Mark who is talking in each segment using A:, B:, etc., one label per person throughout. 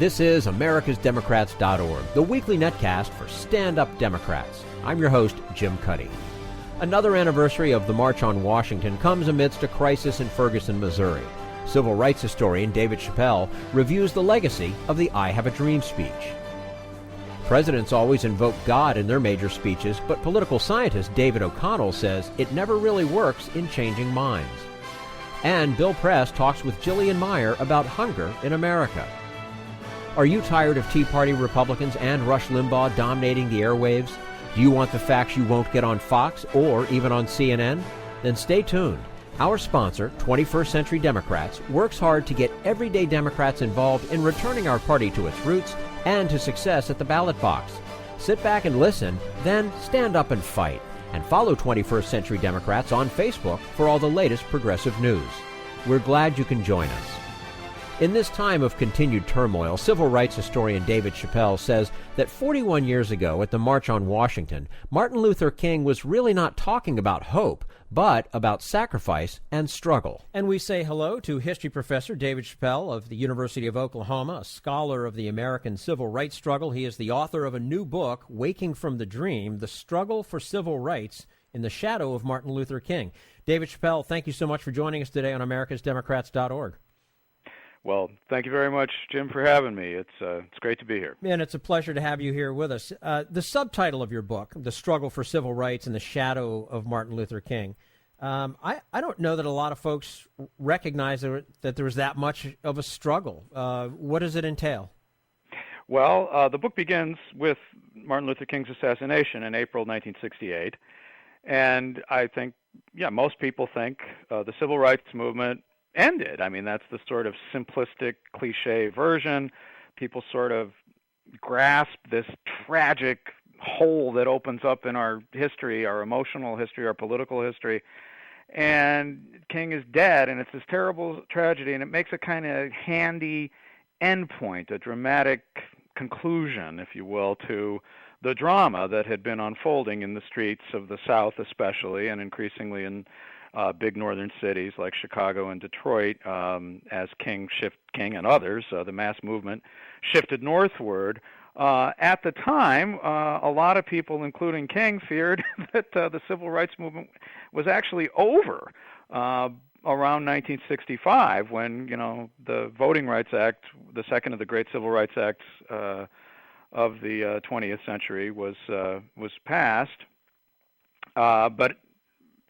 A: This is americasdemocrats.org, the weekly netcast for stand-up Democrats. I'm your host, Jim Cuddy. Another anniversary of the March on Washington comes amidst a crisis in Ferguson, Missouri. Civil rights historian David Chappell reviews the legacy of the I Have a Dream speech. Presidents always invoke God in their major speeches, but political scientist David O'Connell says it never really works in changing minds. And Bill Press talks with Jillien Meier about hunger in America. Are you tired of Tea Party Republicans and Rush Limbaugh dominating the airwaves? Do you want the facts you won't get on Fox or even on CNN? Then stay tuned. Our sponsor, 21st Century Democrats, works hard to get everyday Democrats involved in returning our party to its roots and to success at the ballot box. Sit back and listen, then stand up and fight. And follow 21st Century Democrats on Facebook for all the latest progressive news. We're glad you can join us. In this time of continued turmoil, civil rights historian David Chappell says that 41 years ago at the March on Washington, Martin Luther King was really not talking about hope, but about sacrifice and struggle. And we say hello to history professor David Chappell of the University of Oklahoma, a scholar of the American civil rights struggle. He is the author of a new book, Waking from the Dream, The Struggle for Civil Rights in the Shadow of Martin Luther King. David Chappell, thank you so much for joining us today on americasdemocrats.org.
B: Well, thank you very much, Jim, for having me. It's great to be here.
A: And it's a pleasure to have you here with us. The subtitle of your book, The Struggle for Civil Rights in the Shadow of Martin Luther King, I don't know that a lot of folks recognize that there was that much of a struggle. What does it entail?
B: Well, the book begins with Martin Luther King's assassination in April 1968. And I think, most people think the civil rights movement ended. I mean, that's the sort of simplistic, cliche version. People sort of grasp this tragic hole that opens up in our history, our emotional history, our political history, and King is dead, and it's this terrible tragedy, and it makes a kind of handy endpoint, a dramatic conclusion, if you will, to the drama that had been unfolding in the streets of the South especially, and increasingly in big northern cities like Chicago and Detroit, as King and others, the mass movement, shifted northward. At the time, a lot of people, including King, feared that the civil rights movement was actually over around 1965, when the Voting Rights Act, the second of the great civil rights acts of the 20th century, was passed. But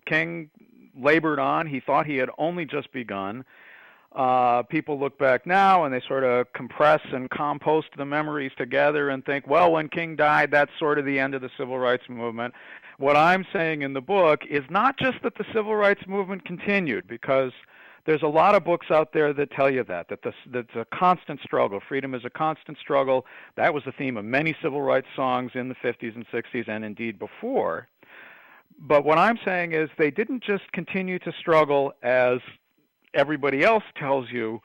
B: King labored on. He thought he had only just begun. People look back now and they sort of compress and compost the memories together and think, well, when King died, that's sort of the end of the civil rights movement. What I'm saying in the book is not just that the civil rights movement continued, because there's a lot of books out there that tell you that's a constant struggle. Freedom is a constant struggle. That was the theme of many civil rights songs in the 50s and 60s and indeed before. But what I'm saying is they didn't just continue to struggle as everybody else tells you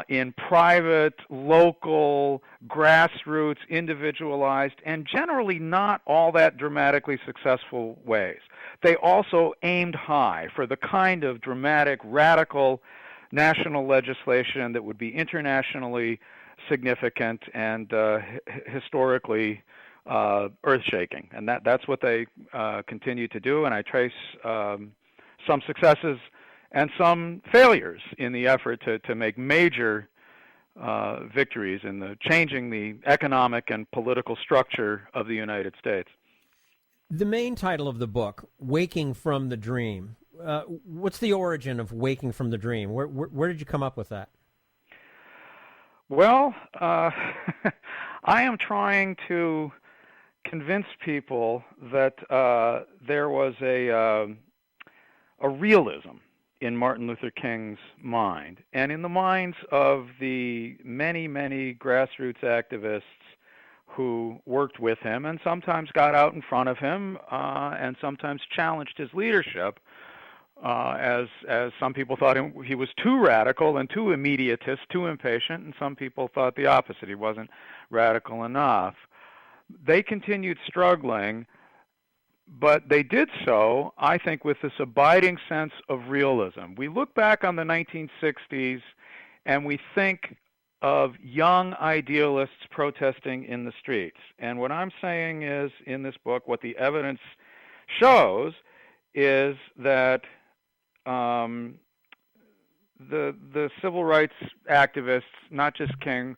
B: in private, local, grassroots, individualized, and generally not all that dramatically successful ways. They also aimed high for the kind of dramatic, radical national legislation that would be internationally significant and historically earth-shaking, and that's what they continue to do. And I trace some successes and some failures in the effort to make major victories in changing the economic and political structure of the United States.
A: The main title of the book, Waking from the Dream, what's the origin of Waking from the Dream? Where did you come up with that?
B: Well, I am trying to convince people that there was a realism in Martin Luther King's mind, and in the minds of the many, many grassroots activists who worked with him and sometimes got out in front of him and sometimes challenged his leadership, as some people thought he was too radical and too immediatist, too impatient, and some people thought the opposite, he wasn't radical enough. They continued struggling, but they did so, I think, with this abiding sense of realism. We look back on the 1960s and we think of young idealists protesting in the streets. And what I'm saying is, in this book, what the evidence shows is that the civil rights activists, not just King,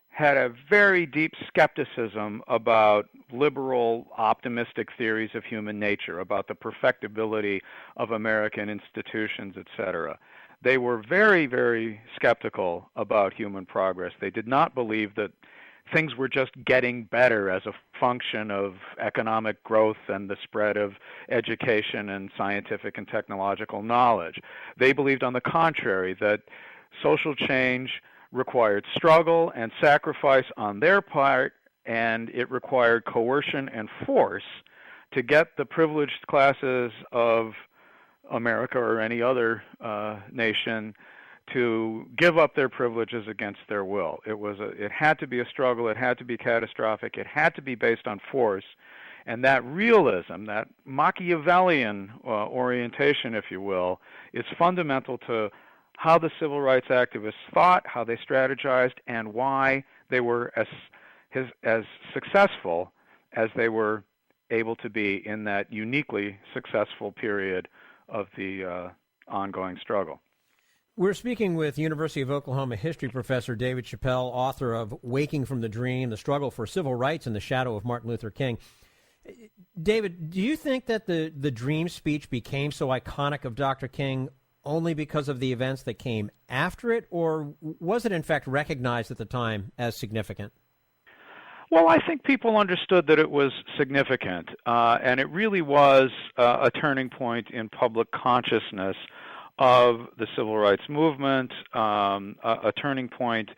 B: had a very deep skepticism about liberal, optimistic theories of human nature, about the perfectibility of American institutions, etc. They were very, very skeptical about human progress. They did not believe that things were just getting better as a function of economic growth and the spread of education and scientific and technological knowledge. They believed, on the contrary, that social change required struggle and sacrifice on their part, and it required coercion and force to get the privileged classes of America or any other nation to give up their privileges against their will. It had to be a struggle, it had to be catastrophic, it had to be based on force, and that realism, that Machiavellian orientation, if you will, is fundamental to how the civil rights activists thought, how they strategized, and why they were as successful as they were able to be in that uniquely successful period of the ongoing struggle.
A: We're speaking with University of Oklahoma history professor David Chappell, author of Waking from the Dream, The Struggle for Civil Rights in the Shadow of Martin Luther King. David, do you think that the Dream speech became so iconic of Dr. King only because of the events that came after it, or was it in fact recognized at the time as significant?
B: Well, I think people understood that it was significant, and it really was a turning point in public consciousness of the civil rights movement, a turning point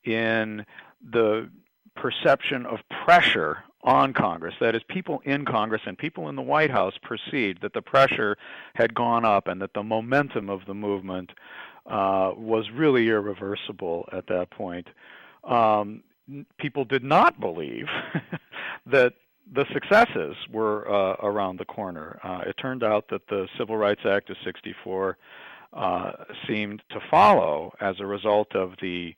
B: in the perception of pressure on Congress. That is, people in Congress and people in the White House perceived that the pressure had gone up and that the momentum of the movement was really irreversible at that point. People did not believe that the successes were around the corner. It turned out that the Civil Rights Act of '64 seemed to follow as a result of the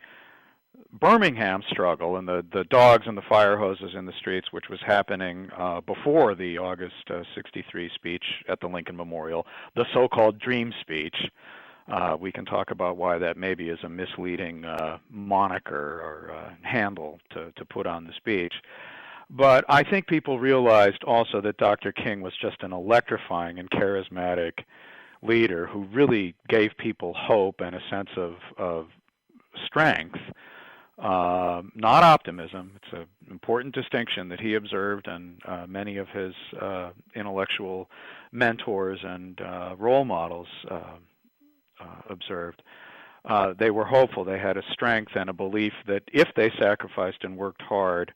B: Birmingham struggle and the dogs and the fire hoses in the streets, which was happening before the August '63 speech at the Lincoln Memorial, the so-called Dream speech. We can talk about why that maybe is a misleading moniker or handle to put on the speech. But I think people realized also that Dr. King was just an electrifying and charismatic leader who really gave people hope and a sense of strength, not optimism. It's an important distinction that he observed and many of his intellectual mentors and role models observed. They were hopeful. They had a strength and a belief that if they sacrificed and worked hard,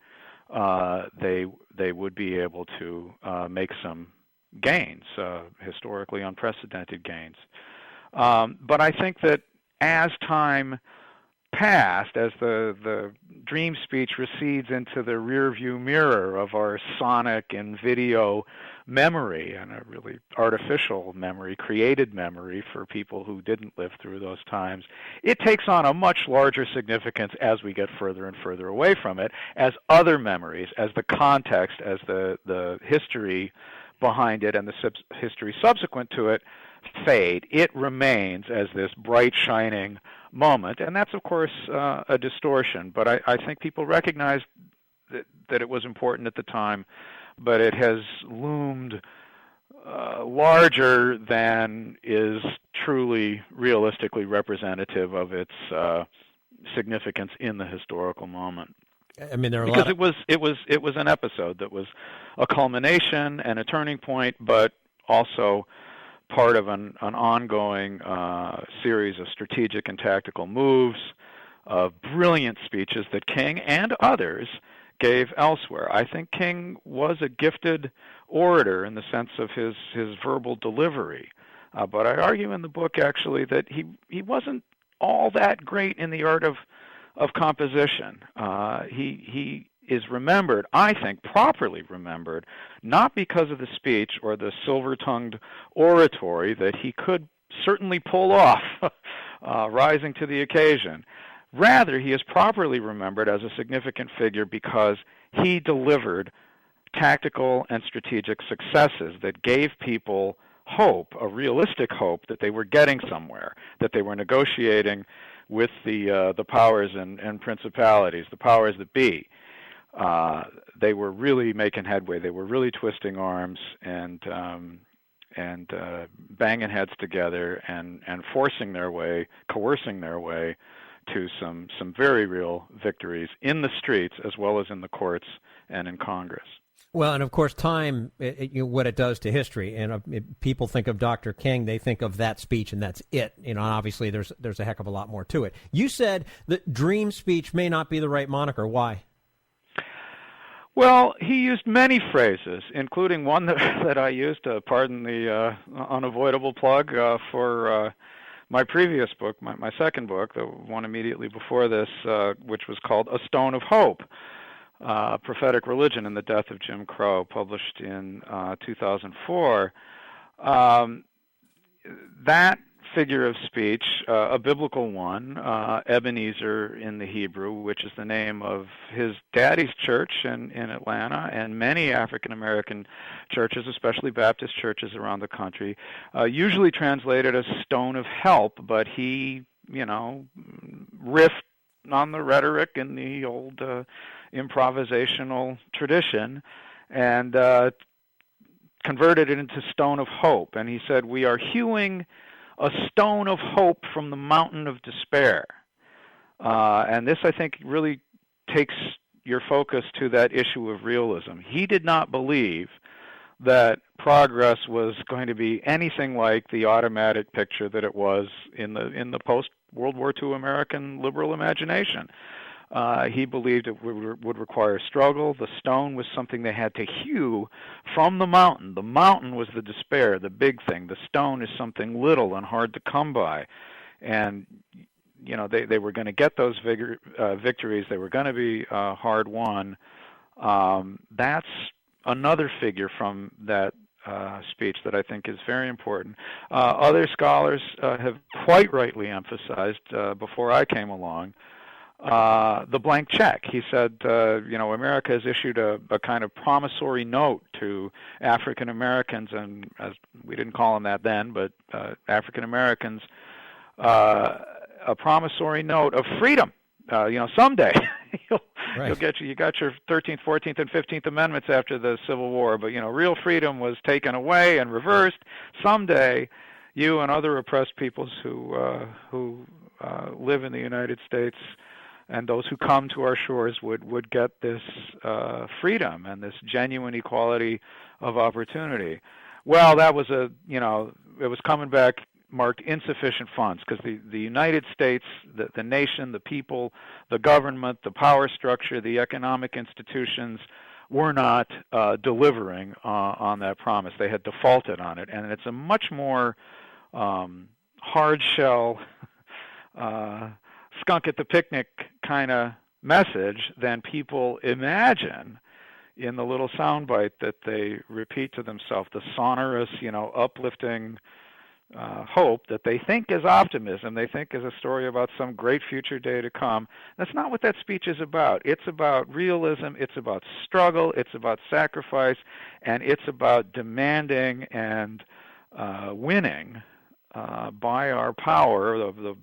B: they would be able to make some gains, historically unprecedented gains. But I think that as time passed, as the Dream speech recedes into the rearview mirror of our sonic and video memory, and a really artificial memory, created memory for people who didn't live through those times, it takes on a much larger significance as we get further and further away from it, as other memories, as the context, as the history behind it and the history subsequent to it fade. It remains as this bright, shining moment, and that's, of course, a distortion. But I think people recognized that it was important at the time, but it has loomed larger than is truly, realistically representative of its significance in the historical moment.
A: I mean, there are
B: because it was an episode that was a culmination and a turning point, but also part of an ongoing series of strategic and tactical moves, of brilliant speeches that King and others gave elsewhere. I think King was a gifted orator in the sense of his verbal delivery, but I argue in the book actually that he wasn't all that great in the art of composition. He is remembered, I think, properly remembered, not because of the speech or the silver-tongued oratory that he could certainly pull off, rising to the occasion, Rather, he is properly remembered as a significant figure because he delivered tactical and strategic successes that gave people hope, a realistic hope that they were getting somewhere, that they were negotiating with the powers and principalities, the powers that be. They were really making headway. They were really twisting arms and banging heads together and forcing their way, coercing their way to some very real victories in the streets as well as in the courts and in Congress.
A: Well, and of course, time, what it does to history, and people think of Dr. King, they think of that speech, and that's it. Obviously, there's a heck of a lot more to it. You said that dream speech may not be the right moniker. Why?
B: Well, he used many phrases, including one that I used, pardon the unavoidable plug, for my previous book, my second book, the one immediately before this, which was called A Stone of Hope. Prophetic Religion and the Death of Jim Crow, published in 2004. That figure of speech, a biblical one, Ebenezer in the Hebrew, which is the name of his daddy's church in Atlanta, and many African-American churches, especially Baptist churches around the country, usually translated as stone of help, but he, riffed on the rhetoric in the old improvisational tradition and converted it into stone of hope. And he said, we are hewing a stone of hope from the mountain of despair. And this, I think, really takes your focus to that issue of realism. He did not believe that progress was going to be anything like the automatic picture that it was in the post-World War II American liberal imagination. He believed it would require struggle. The stone was something they had to hew from the mountain. The mountain was the despair, the big thing. The stone is something little and hard to come by. And, they were going to get those victories. They were going to be hard won. That's another figure from that speech that I think is very important. Other scholars have quite rightly emphasized, before I came along, the blank check. He said, America has issued a kind of promissory note to African Americans, and as we didn't call them that then, but African Americans, a promissory note of freedom. Someday you'll get you got your 13th, 14th, and 15th Amendments after the Civil War, but real freedom was taken away and reversed. Someday, you and other oppressed peoples who live in the United States and those who come to our shores would get this freedom and this genuine equality of opportunity. Well, that was it was coming back marked insufficient funds because the United States, the nation, the people, the government, the power structure, the economic institutions were not delivering on that promise. They had defaulted on it, and it's a much more hard shell skunk at the picnic kind of message than people imagine in the little soundbite that they repeat to themselves, the sonorous, uplifting hope that they think is optimism, they think is a story about some great future day to come. That's not what that speech is about. It's about realism, it's about struggle, it's about sacrifice, and it's about demanding and winning by our power, of the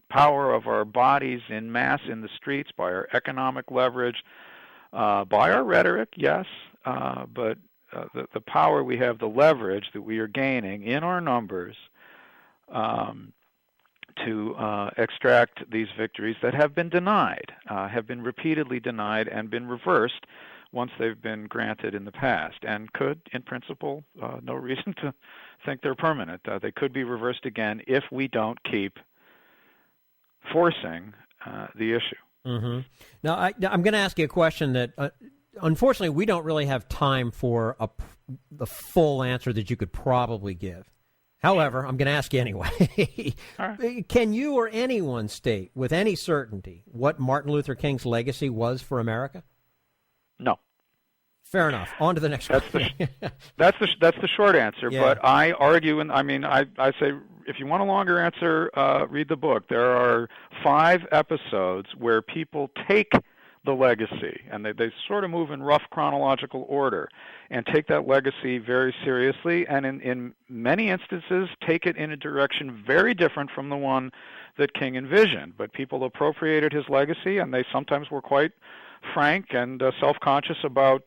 B: power of our bodies in mass in the streets, by our economic leverage, by our rhetoric, yes, but the power we have, the leverage that we are gaining in our numbers to extract these victories that have been denied, have been repeatedly denied and been reversed once they've been granted in the past, and could, in principle, no reason to think they're permanent. They could be reversed again if we don't keep forcing the issue.
A: Mm-hmm. Now, I'm going to ask you a question that, unfortunately, we don't really have time for the full answer that you could probably give. However, I'm going to ask you anyway. Right. Can you or anyone state with any certainty what Martin Luther King's legacy was for America?
B: No.
A: Fair enough. On to the next question.
B: That's the short answer.
A: Yeah.
B: But I argue, and I say, if you want a longer answer, read the book. There are 5 episodes where people take the legacy, and they sort of move in rough chronological order, and take that legacy very seriously, and in many instances take it in a direction very different from the one that King envisioned. But people appropriated his legacy, and they sometimes were quite frank and self-conscious about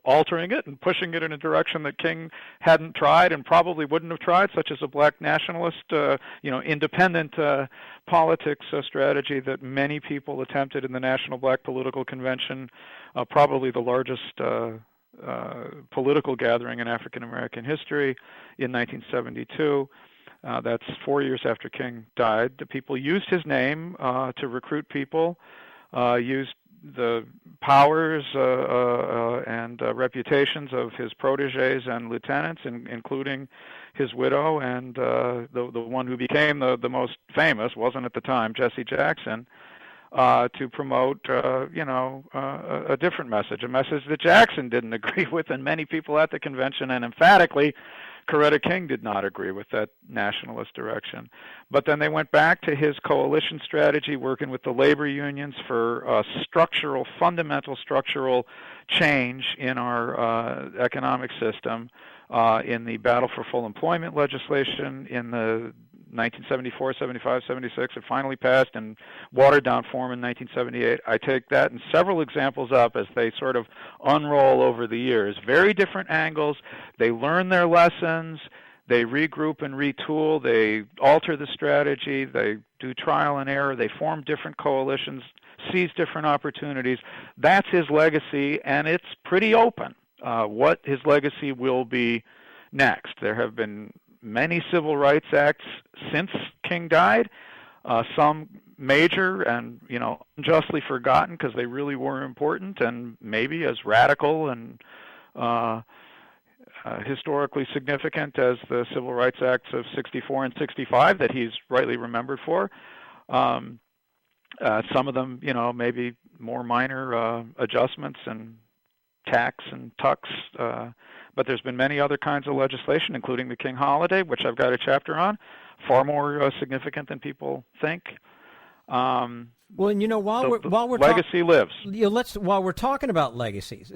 B: altering it and pushing it in a direction that King hadn't tried and probably wouldn't have tried, such as a black nationalist, independent politics strategy that many people attempted in the National Black Political Convention, probably the largest political gathering in African American history in 1972. That's 4 years after King died. The people used his name to recruit people, used the powers and reputations of his proteges and lieutenants, including his widow and the one who became the most famous, wasn't at the time, Jesse Jackson, to promote a different message, a message that Jackson didn't agree with, and many people at the convention, and emphatically Coretta King did not agree with that nationalist direction. But then they went back to his coalition strategy, working with the labor unions for fundamental structural change in our economic system, in the battle for full employment legislation in the 1974, 75, 76. It finally passed in watered-down form in 1978. I take that and several examples up as they sort of unroll over the years. Very different angles. They learn their lessons. They regroup and retool. They alter the strategy. They do trial and error. They form different coalitions, seize different opportunities. That's his legacy, and it's pretty open what his legacy will be next. There have been many civil rights acts since King died, some major and unjustly forgotten because they really were important and maybe as radical and historically significant as the Civil Rights Acts of 64 and 65 that he's rightly remembered for. Some of them, maybe more minor adjustments and tax and tucks, but there's been many other kinds of legislation, including the King holiday, which I've got a chapter on, far more significant than people think.
A: Well, and while we're
B: legacy lives.
A: While we're talking about legacies,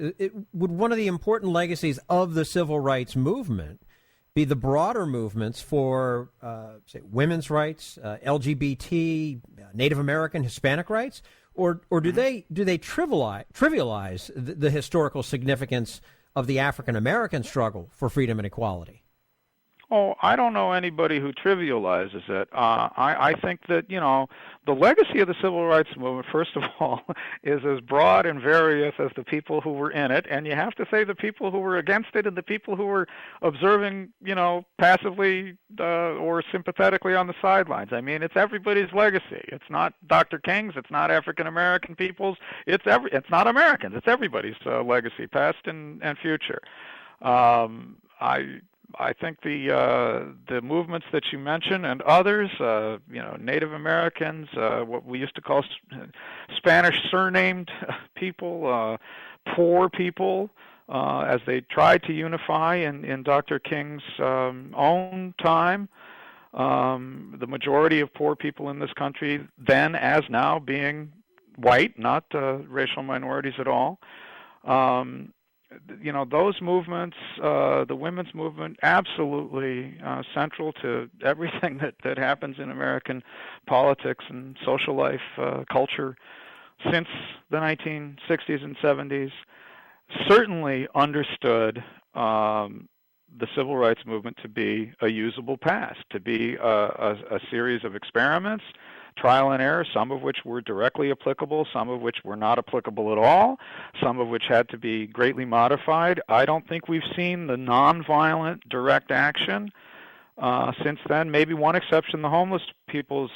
A: would one of the important legacies of the civil rights movement be the broader movements for, say, women's rights, LGBT, Native American, Hispanic rights, or do they trivialize the historical significance of the African American struggle for freedom and equality?
B: Oh, I don't know anybody who trivializes it. I think that, the legacy of the civil rights movement, first of all, is as broad and various as the people who were in it. And you have to say the people who were against it and the people who were observing, passively or sympathetically on the sidelines. I mean, it's everybody's legacy. It's not Dr. King's. It's not African American people's. It's not Americans. It's everybody's legacy, past and future. I think the movements that you mentioned and others, Native Americans, what we used to call Spanish surnamed people, poor people, as they tried to unify in Dr. King's own time, the majority of poor people in this country, then as now, being white, not racial minorities at all. Those movements, the women's movement, absolutely central to everything that happens in American politics and social life, culture since the 1960s and 70s. Certainly understood the civil rights movement to be a usable past, to be a series of experiments, trial and error, some of which were directly applicable, some of which were not applicable at all, some of which had to be greatly modified. I don't think we've seen the nonviolent direct action since then. Maybe one exception, the homeless people's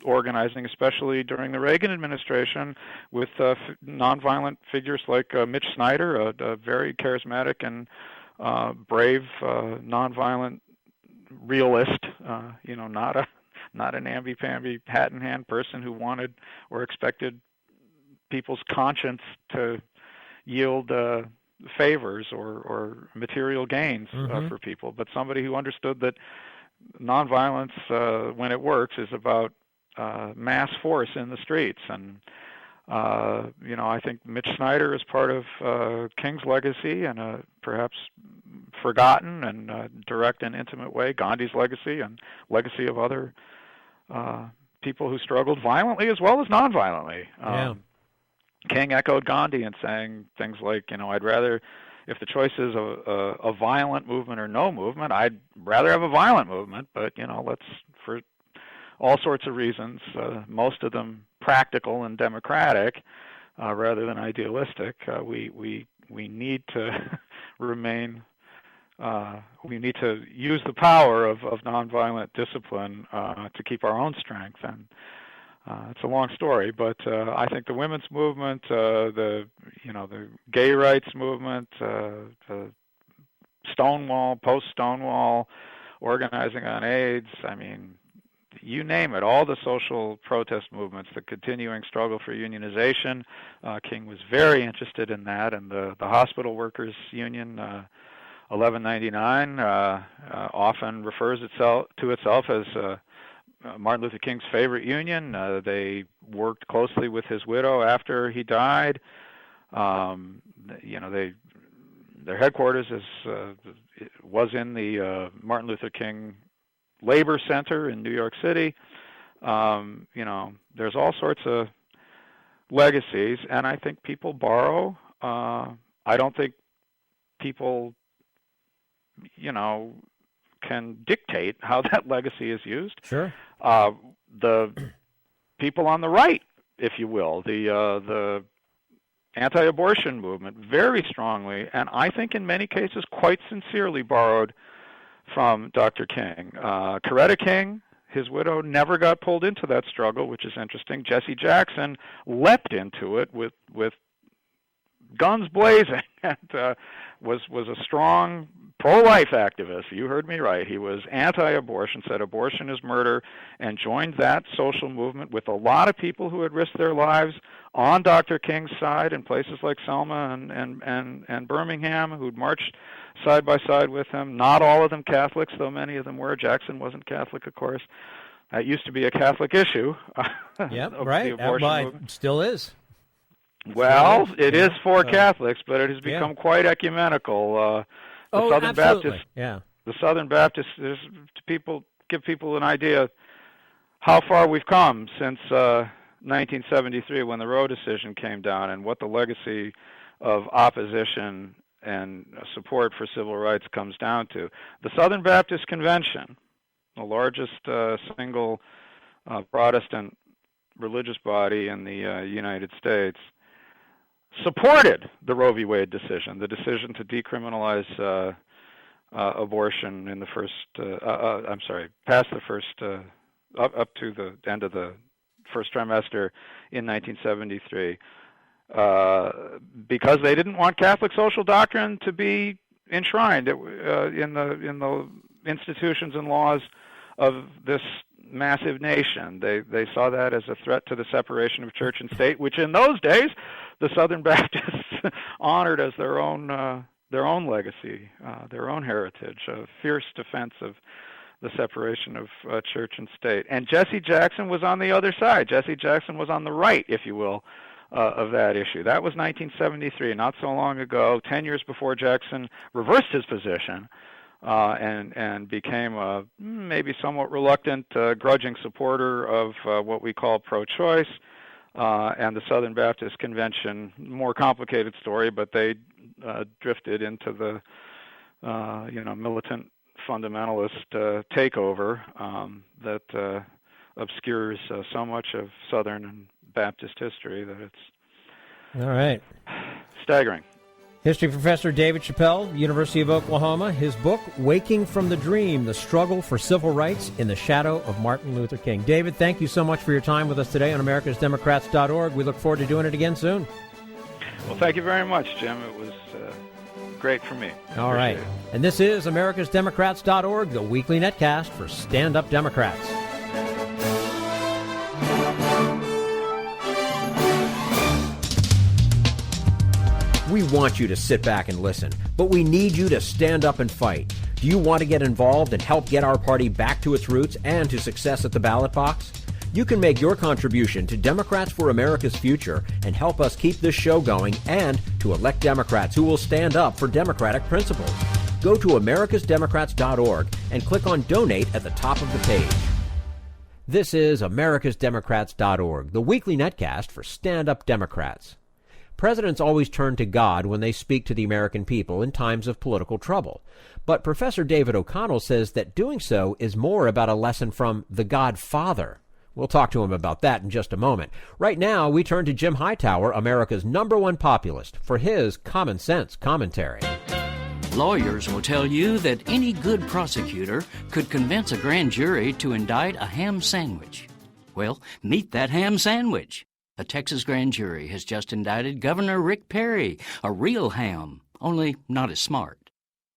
B: organizing, especially during the Reagan administration, with nonviolent figures like Mitch Snyder, a very charismatic and brave nonviolent realist, not an namby-pamby, hat-in-hand person who wanted or expected people's conscience to yield favors or material gains for people, but somebody who understood that nonviolence, when it works, is about mass force in the streets. And I think Mitch Snyder is part of King's legacy in a perhaps forgotten and direct and intimate way, Gandhi's legacy and legacy of other people who struggled violently as well as nonviolently. King echoed Gandhi in saying things like, I'd rather, if the choice is a violent movement or no movement, I'd rather have a violent movement, but, let's, for all sorts of reasons, most of them practical and democratic rather than idealistic, we need to remain, we need to use the power of nonviolent discipline to keep our own strength. And it's a long story, but I think the women's movement, the gay rights movement, the Stonewall, post-Stonewall, organizing on AIDS, I mean, you name it, all the social protest movements, the continuing struggle for unionization. King was very interested in that, and the Hospital Workers Union, 1199, often refers to itself as Martin Luther King's favorite union. They worked closely with his widow after he died. Their headquarters was in the Martin Luther King Labor Center in New York City. There's all sorts of legacies, and I think people borrow. I don't think people, can dictate how that legacy is used.
A: Sure.
B: The people on the right, if you will, the anti-abortion movement, very strongly, and I think in many cases quite sincerely borrowed from Dr. King. Coretta King, his widow, never got pulled into that struggle, which is interesting. Jesse Jackson leapt into it with guns blazing and was a strong pro-life activist. You heard me right. He was anti-abortion, said abortion is murder, and joined that social movement with a lot of people who had risked their lives on Dr. King's side in places like Selma and Birmingham, who'd marched side by side with him. Not all of them Catholics, though many of them were. Jackson wasn't Catholic, of course. That used to be a Catholic issue.
A: Yeah, right. It still is.
B: Well, it is for Catholics, but it has become quite ecumenical. The Southern Baptists, the Southern Baptists, to give people an idea how far we've come since 1973 when the Roe decision came down and what the legacy of opposition and support for civil rights comes down to. The Southern Baptist Convention, the largest single Protestant religious body in the United States, supported the Roe v. Wade decision, the decision to decriminalize abortion in the first, past the first, up to the end of the first trimester in 1973, because they didn't want Catholic social doctrine to be enshrined in the institutions and laws of this massive nation. They saw that as a threat to the separation of church and state, which in those days the Southern Baptists honored as their own legacy, their own heritage, a fierce defense of the separation of church and state. And Jesse Jackson was on the other side. Jesse Jackson was on the right, if you will, of that issue. That was 1973, not so long ago, 10 years before Jackson reversed his position and became a maybe somewhat reluctant, grudging supporter of what we call pro-choice. And the Southern Baptist Convention, more complicated story, but they drifted into the militant fundamentalist takeover that obscures so much of Southern and Baptist history that it's
A: all right,
B: staggering.
A: History professor David Chappell, University of Oklahoma. His book, Waking from the Dream, The Struggle for Civil Rights in the Shadow of Martin Luther King. David, thank you so much for your time with us today on americasdemocrats.org. We look forward to doing it again soon.
B: Well, thank you very much, Jim. It was great for me.
A: All right. And this is americasdemocrats.org, the weekly netcast for stand-up Democrats.
C: We
A: want you to sit back and listen, but we need you to stand up and fight. Do you want to get involved and help get our party back to its roots and to success at the ballot box? You can make your contribution to Democrats for America's Future and help us keep this show going and to elect Democrats who will stand up for democratic principles. Go to americasdemocrats.org and click on Donate at the top of the page. This is americasdemocrats.org, the weekly netcast for stand-up Democrats. Presidents always turn to God when they speak to the American people in times of political trouble. But Professor David O'Connell says that doing so is more about a lesson from the Godfather. We'll talk to him about that in just a moment. Right now, we turn to Jim Hightower, America's #1 populist, for his common sense commentary.
C: Lawyers will tell you that any good prosecutor could convince a grand jury to indict a ham sandwich. Well, meet that ham sandwich. A Texas grand jury has just indicted Governor Rick Perry, a real ham, only not as smart.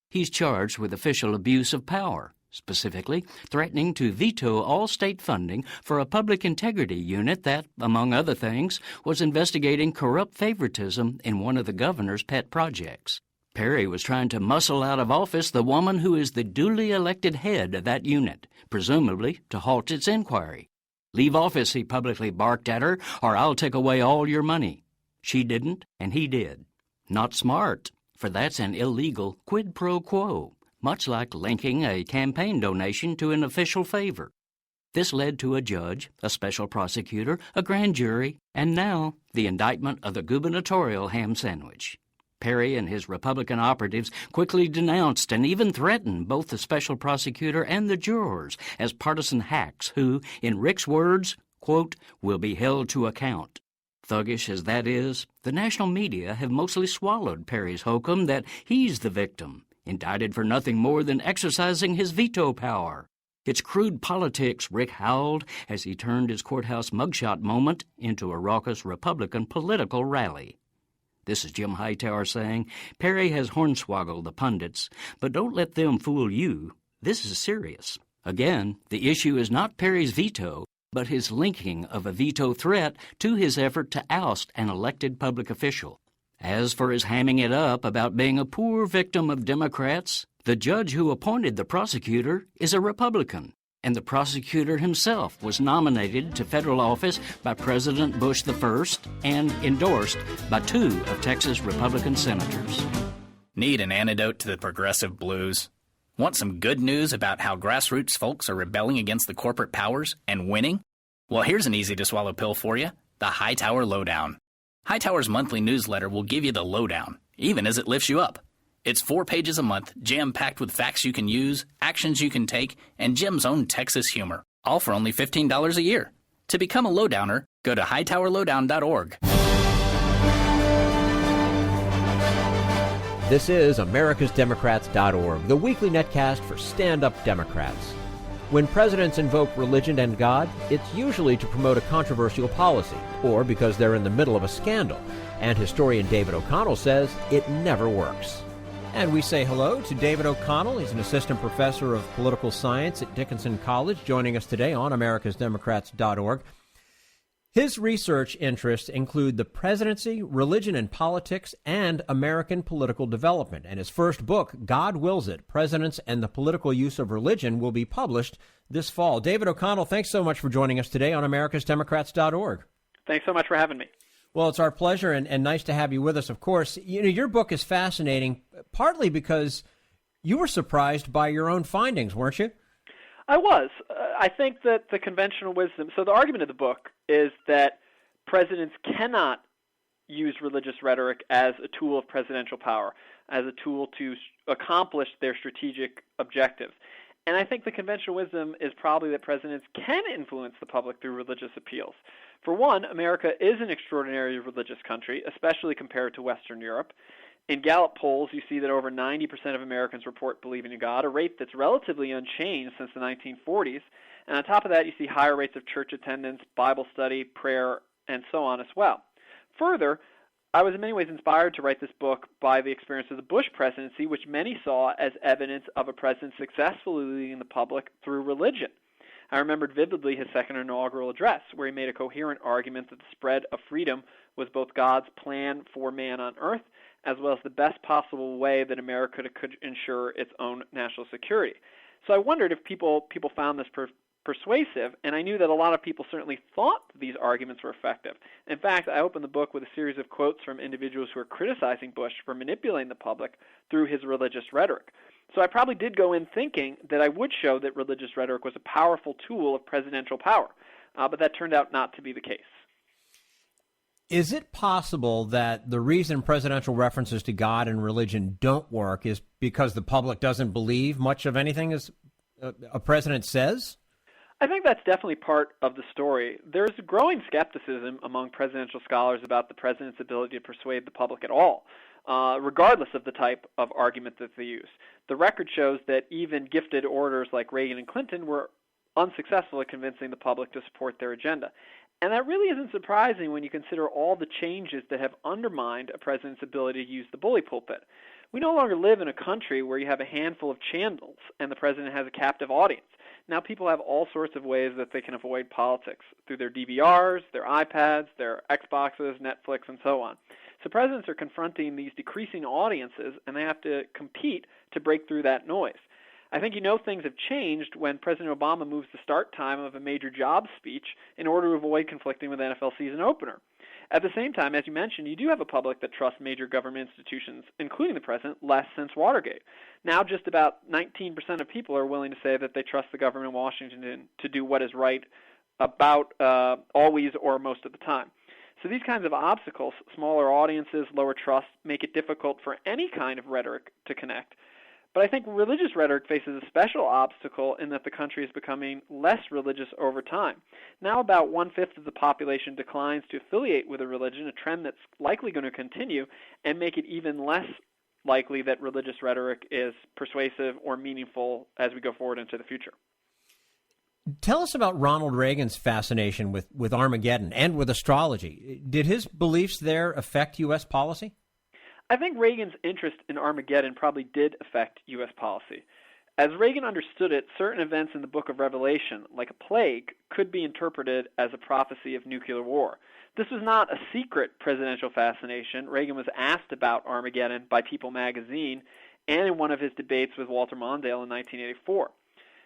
C: He's charged with official abuse of power, specifically threatening to veto all state funding for a public integrity unit that, among other things, was investigating corrupt favoritism in one of the governor's pet projects. Perry was trying to muscle out of office the woman who is the duly elected head of that unit, presumably to halt its inquiry. "Leave office," he publicly barked at her, "or I'll take away all your money." She didn't, and he did. Not smart, for that's an illegal quid pro quo, much like linking a campaign donation to an official favor. This led to a judge, a special prosecutor, a grand jury, and now the indictment of the gubernatorial ham sandwich. Perry and his Republican operatives quickly denounced and even threatened both the special prosecutor and the jurors as partisan hacks who, in Rick's words, quote, "will be held to account." Thuggish as that is, the national media have mostly swallowed Perry's hokum that he's the victim, indicted for nothing more than exercising his veto power. "It's crude politics," Rick howled as he turned his courthouse mugshot moment into a raucous Republican political rally. This is Jim Hightower saying, Perry has hornswoggled the pundits, but don't let them fool you. This is serious. Again, the issue is not Perry's veto, but his linking of a veto threat to his effort to oust an elected public official. As for his hamming it up about being a poor victim of Democrats, the judge who appointed the prosecutor is a Republican, and the prosecutor himself was nominated to federal office by President Bush I and endorsed by 2 of Texas Republican senators.
D: Need an antidote to the progressive blues? Want some good news about how grassroots folks are rebelling against the corporate powers and winning? Well, here's an easy-to-swallow pill for you, the Hightower Lowdown. Hightower's monthly newsletter will give you the lowdown, even as it lifts you up. It's 4 pages a month, jam-packed with facts you can use, actions you can take, and Jim's own Texas humor, all for only $15 a year. To become a lowdowner, go to hightowerlowdown.org.
A: This is americasdemocrats.org, the weekly netcast for stand-up Democrats. When presidents invoke religion and God, it's usually to promote a controversial policy, or because they're in the middle of a scandal. And historian David O'Connell says it never works. And we say hello to David O'Connell. He's an assistant professor of political science at Dickinson College, joining us today on americasdemocrats.org. His research interests include the presidency, religion and politics, and American political development. And his first book, God Wills It, Presidents and the Political Use of Religion, will be published this fall. David O'Connell, thanks so much for joining us today on americasdemocrats.org.
E: Thanks so much for having me.
A: Well, it's our pleasure and nice to have you with us, of course. You know, your book is fascinating, partly because you were surprised by your own findings, weren't you?
E: I was. I think that the conventional wisdom, so the argument of the book is that presidents cannot use religious rhetoric as a tool of presidential power, as a tool to accomplish their strategic objectives. And I think the conventional wisdom is probably that presidents can influence the public through religious appeals. For one, America is an extraordinarily religious country, especially compared to Western Europe. In Gallup polls, you see that over 90% of Americans report believing in God, a rate that's relatively unchanged since the 1940s. And on top of that, you see higher rates of church attendance, Bible study, prayer, and so on as well. Further, I was in many ways inspired to write this book by the experience of the Bush presidency, which many saw as evidence of a president successfully leading the public through religion. I remembered vividly his second inaugural address, where he made a coherent argument that the spread of freedom was both God's plan for man on earth, as well as the best possible way that America could ensure its own national security. So I wondered if people found this persuasive, and I knew that a lot of people certainly thought these arguments were effective. In fact, I opened the book with a series of quotes from individuals who were criticizing Bush for manipulating the public through his religious rhetoric. So I probably did go in thinking that I would show that religious rhetoric was a powerful tool of presidential power, but that turned out not to be the case.
A: Is it possible that the reason presidential references to God and religion don't work is because the public doesn't believe much of anything as a president says?
E: I think that's definitely part of the story. There's growing skepticism among presidential scholars about the president's ability to persuade the public at all, regardless of the type of argument that they use. The record shows that even gifted orators like Reagan and Clinton were unsuccessful at convincing the public to support their agenda. And that really isn't surprising when you consider all the changes that have undermined a president's ability to use the bully pulpit. We no longer live in a country where you have a handful of channels and the president has a captive audience. Now people have all sorts of ways that they can avoid politics, through their DVRs, their iPads, their Xboxes, Netflix, and so on. So presidents are confronting these decreasing audiences, and they have to compete to break through that noise. I think things have changed when President Obama moves the start time of a major job speech in order to avoid conflicting with the NFL season opener. At the same time, as you mentioned, you do have a public that trusts major government institutions, including the president, less since Watergate. Now just about 19% of people are willing to say that they trust the government in Washington to do what is right about always or most of the time. So these kinds of obstacles, smaller audiences, lower trust, make it difficult for any kind of rhetoric to connect. But I think religious rhetoric faces a special obstacle in that the country is becoming less religious over time. Now about 1/5 of the population declines to affiliate with a religion, a trend that's likely going to continue and make it even less likely that religious rhetoric is persuasive or meaningful as we go forward into the future.
A: Tell us about Ronald Reagan's fascination with Armageddon and with astrology. Did his beliefs there affect U.S. policy?
E: I think Reagan's interest in Armageddon probably did affect U.S. policy. As Reagan understood it, certain events in the book of Revelation, like a plague, could be interpreted as a prophecy of nuclear war. This was not a secret presidential fascination. Reagan was asked about Armageddon by People magazine and in one of his debates with Walter Mondale in 1984.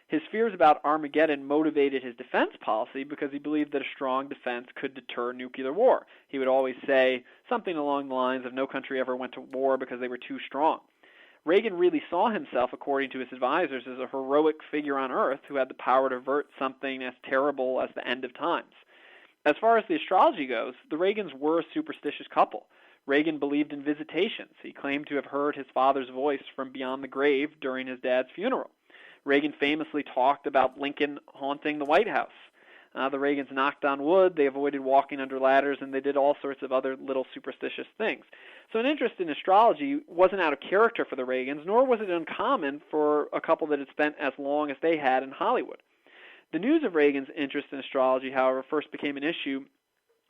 E: His fears about Armageddon motivated his defense policy because he believed that a strong defense could deter nuclear war. He would always say something along the lines of no country ever went to war because they were too strong. Reagan really saw himself, according to his advisors, as a heroic figure on earth who had the power to avert something as terrible as the end of times. As far as the astrology goes, the Reagans were a superstitious couple. Reagan believed in visitations. He claimed to have heard his father's voice from beyond the grave during his dad's funeral. Reagan famously talked about Lincoln haunting the White House. The Reagans knocked on wood, they avoided walking under ladders, and they did all sorts of other little superstitious things. So an interest in astrology wasn't out of character for the Reagans, nor was it uncommon for a couple that had spent as long as they had in Hollywood. The news of Reagan's interest in astrology, however, first became an issue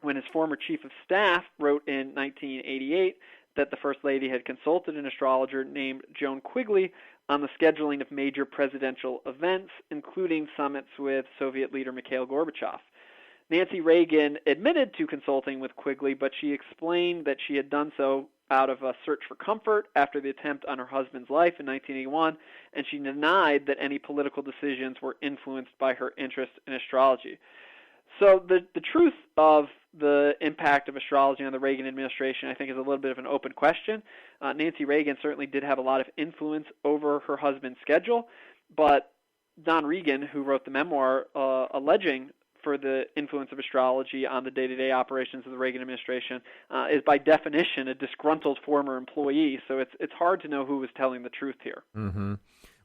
E: when his former chief of staff wrote in 1988 that the First Lady had consulted an astrologer named Joan Quigley on the scheduling of major presidential events, including summits with Soviet leader Mikhail Gorbachev. Nancy Reagan admitted to consulting with Quigley, but she explained that she had done so out of a search for comfort after the attempt on her husband's life in 1981, and she denied that any political decisions were influenced by her interest in astrology. So the truth of the impact of astrology on the Reagan administration, I think, is a little bit of an open question. Nancy Reagan certainly did have a lot of influence over her husband's schedule, but Don Regan, who wrote the memoir alleging for the influence of astrology on the day-to-day operations of the Reagan administration, is by definition a disgruntled former employee, so it's hard to know who was telling the truth here.
A: Mm-hmm.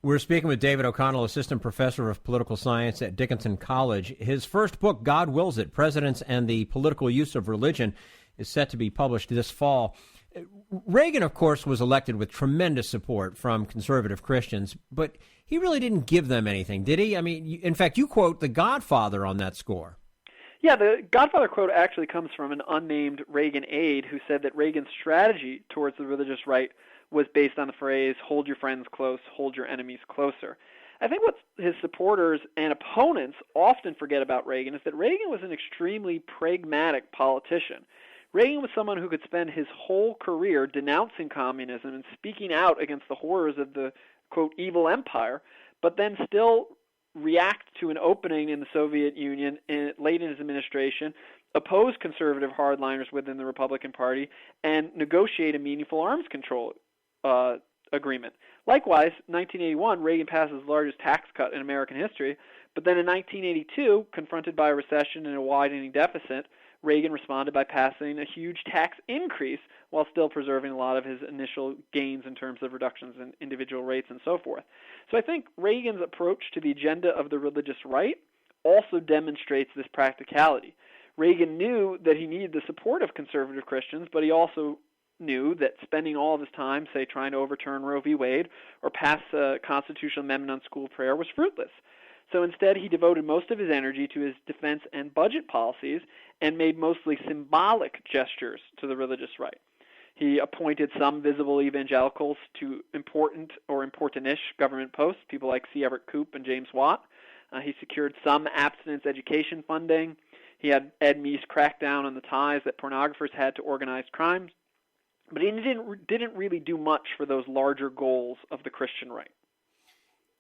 A: We're speaking with David O'Connell, Assistant Professor of Political Science at Dickinson College. His first book, God Wills It, Presidents and the Political Use of Religion, is set to be published this fall. Reagan, of course, was elected with tremendous support from conservative Christians, but he really didn't give them anything, did he? I mean, in fact, you quote The Godfather on that score.
E: Yeah, the Godfather quote actually comes from an unnamed Reagan aide who said that Reagan's strategy towards the religious right was based on the phrase, hold your friends close, hold your enemies closer. I think what his supporters and opponents often forget about Reagan is that Reagan was an extremely pragmatic politician. Reagan was someone who could spend his whole career denouncing communism and speaking out against the horrors of the, quote, evil empire, but then still react to an opening in the Soviet Union late in his administration, oppose conservative hardliners within the Republican Party, and negotiate a meaningful arms control agreement. Likewise, in 1981, Reagan passes the largest tax cut in American history, but then in 1982, confronted by a recession and a widening deficit, Reagan responded by passing a huge tax increase while still preserving a lot of his initial gains in terms of reductions in individual rates and so forth. So I think Reagan's approach to the agenda of the religious right also demonstrates this practicality. Reagan knew that he needed the support of conservative Christians, but he also knew that spending all of his time, say, trying to overturn Roe v. Wade or pass a constitutional amendment on school prayer was fruitless. So instead, he devoted most of his energy to his defense and budget policies and made mostly symbolic gestures to the religious right. He appointed some visible evangelicals to important or important-ish government posts, people like C. Everett Koop and James Watt. He secured some abstinence education funding. He had Ed Meese crack down on the ties that pornographers had to organized crimes. But he didn't really do much for those larger goals of the Christian right.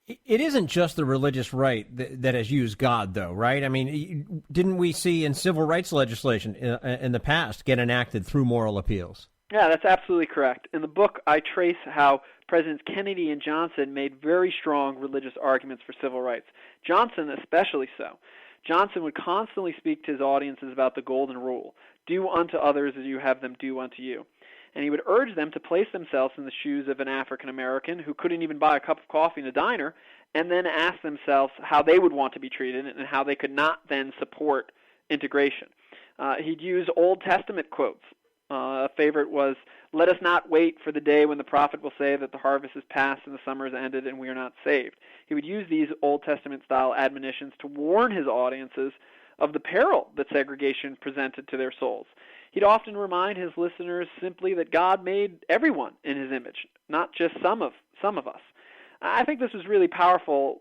A: It isn't just the religious right that has used God, though, right? I mean, didn't we see in civil rights legislation in the past get enacted through moral appeals?
E: Yeah, that's absolutely correct. In the book, I trace how Presidents Kennedy and Johnson made very strong religious arguments for civil rights. Johnson especially so. Johnson would constantly speak to his audiences about the golden rule, do unto others as you have them do unto you. And he would urge them to place themselves in the shoes of an African American who couldn't even buy a cup of coffee in a diner, and then ask themselves how they would want to be treated and how they could not then support integration. He'd use Old Testament quotes. A favorite was, "Let us not wait for the day when the prophet will say that the harvest is past and the summer is ended and we are not saved." He would use these Old Testament-style admonitions to warn his audiences of the peril that segregation presented to their souls. He'd often remind his listeners simply that God made everyone in his image, not just some of us. I think this was really powerful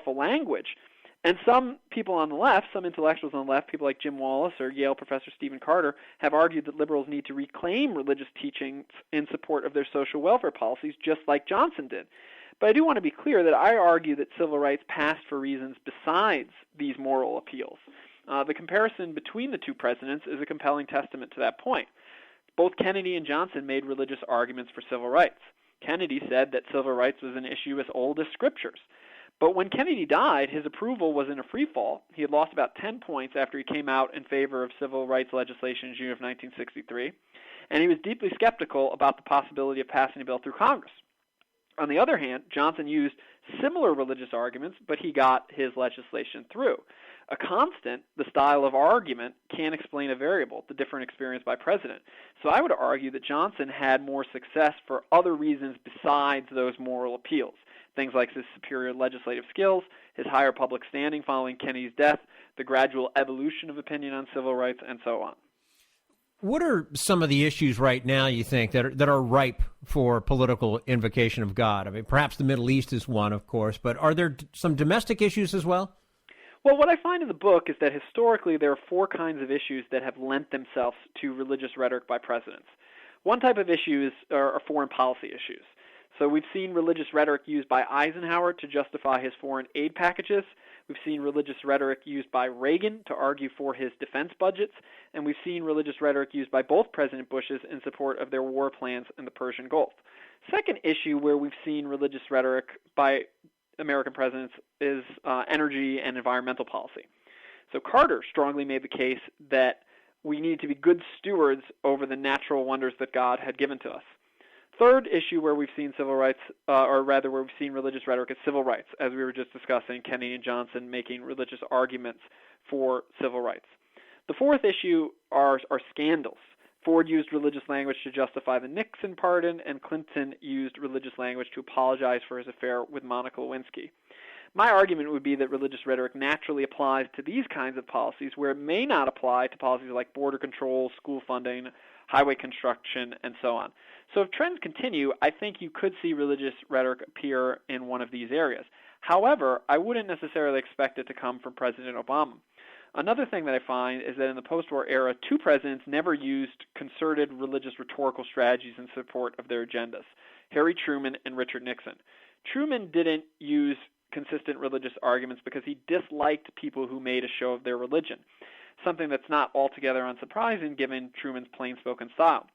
E: language. And some people on the left, some intellectuals on the left, people like Jim Wallace or Yale professor Stephen Carter, have argued that liberals need to reclaim religious teachings in support of their social welfare policies, just like Johnson did. But I do want to be clear that I argue that civil rights passed for reasons besides these moral appeals. The comparison between the two presidents is a compelling testament to that point. Both Kennedy and Johnson made religious arguments for civil rights. Kennedy said that civil rights was an issue as old as scriptures. But when Kennedy died, his approval was in a free fall. He had lost about 10 points after he came out in favor of civil rights legislation in June of 1963, and he was deeply skeptical about the possibility of passing a bill through Congress. On the other hand, Johnson used similar religious arguments, but he got his legislation through. A constant, the style of argument, can't explain a variable, the different experience by president. So I would argue that Johnson had more success for other reasons besides those moral appeals. Things like his superior legislative skills, his higher public standing following Kennedy's death, the gradual evolution of opinion on civil rights, and so on.
A: What are some of the issues right now, you think, that are ripe for political invocation of God? I mean, perhaps the Middle East is one, of course, but are there some domestic issues as well?
E: Well, what I find in the book is that historically there are four kinds of issues that have lent themselves to religious rhetoric by presidents. One type of issues are foreign policy issues. So we've seen religious rhetoric used by Eisenhower to justify his foreign aid packages. We've seen religious rhetoric used by Reagan to argue for his defense budgets. And we've seen religious rhetoric used by both President Bushes in support of their war plans in the Persian Gulf. Second issue where we've seen religious rhetoric by American presidents is energy and environmental policy. So Carter strongly made the case that we need to be good stewards over the natural wonders that God had given to us. Third issue where we've seen civil rights, or rather where we've seen religious rhetoric, is civil rights, as we were just discussing, Kennedy and Johnson making religious arguments for civil rights. The fourth issue are scandals. Ford used religious language to justify the Nixon pardon, and Clinton used religious language to apologize for his affair with Monica Lewinsky. My argument would be that religious rhetoric naturally applies to these kinds of policies where it may not apply to policies like border control, school funding, highway construction, and so on. So if trends continue, I think you could see religious rhetoric appear in one of these areas. However, I wouldn't necessarily expect it to come from President Obama. Another thing that I find is that in the post-war era, two presidents never used concerted religious rhetorical strategies in support of their agendas: Harry Truman and Richard Nixon. Truman didn't use consistent religious arguments because he disliked people who made a show of their religion, something that's not altogether unsurprising given Truman's plain-spoken style.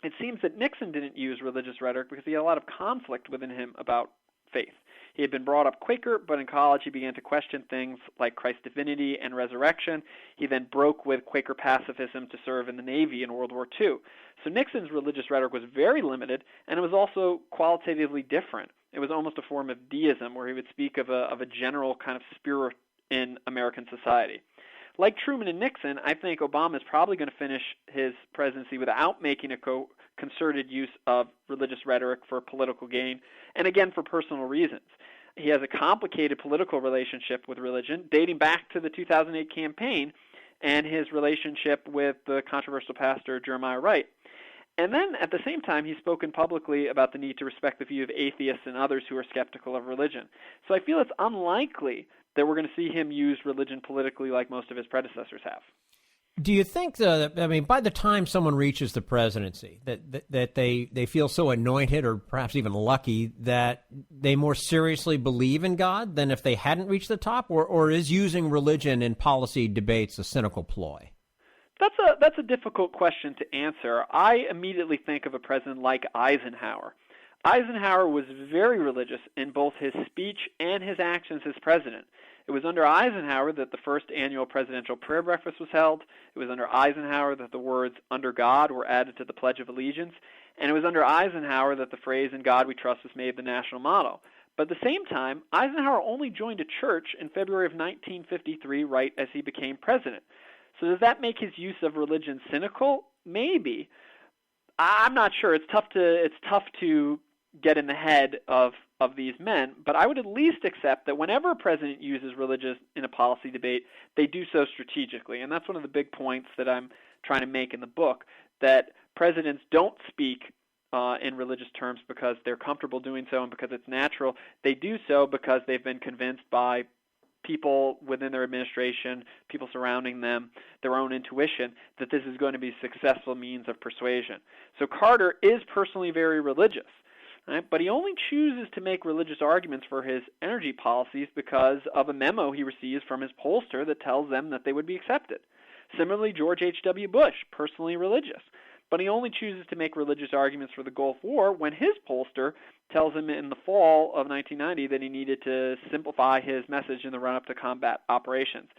E: It seems that Nixon didn't use religious rhetoric because he had a lot of conflict within him about faith. He had been brought up Quaker, but in college he began to question things like Christ's divinity and resurrection. He then broke with Quaker pacifism to serve in the Navy in World War II. So Nixon's religious rhetoric was very limited, and it was also qualitatively different. It was almost a form of deism, where he would speak of a general kind of spirit in American society. Like Truman and Nixon, I think Obama is probably going to finish his presidency without making a concerted use of religious rhetoric for political gain, and again for personal reasons. He has a complicated political relationship with religion dating back to the 2008 campaign and his relationship with the controversial pastor Jeremiah Wright. And then at the same time, he's spoken publicly about the need to respect the view of atheists and others who are skeptical of religion. So I feel it's unlikely that we're going to see him use religion politically like most of his predecessors have.
A: Do you think, by the time someone reaches the presidency, that they feel so anointed or perhaps even lucky that they more seriously believe in God than if they hadn't reached the top, or is using religion in policy debates a cynical ploy?
E: That's a difficult question to answer. I immediately think of a president like Eisenhower. Eisenhower was very religious in both his speech and his actions as president. It was under Eisenhower that the first annual presidential prayer breakfast was held. It was under Eisenhower that the words "under God" were added to the Pledge of Allegiance. And it was under Eisenhower that the phrase "In God We Trust" was made the national motto. But at the same time, Eisenhower only joined a church in February of 1953, right as he became president. So does that make his use of religion cynical? Maybe. I'm not sure. It's tough to get in the head of these men, but I would at least accept that whenever a president uses religion in a policy debate, they do so strategically. And that's one of the big points that I'm trying to make in the book, that presidents don't speak in religious terms because they're comfortable doing so and because it's natural. They do so because they've been convinced by people within their administration, people surrounding them, their own intuition, that this is going to be a successful means of persuasion. So Carter is personally very religious. Right? But he only chooses to make religious arguments for his energy policies because of a memo he receives from his pollster that tells them that they would be accepted. Similarly, George H.W. Bush, personally religious. But he only chooses to make religious arguments for the Gulf War when his pollster tells him in the fall of 1990 that he needed to simplify his message in the run-up to combat operations.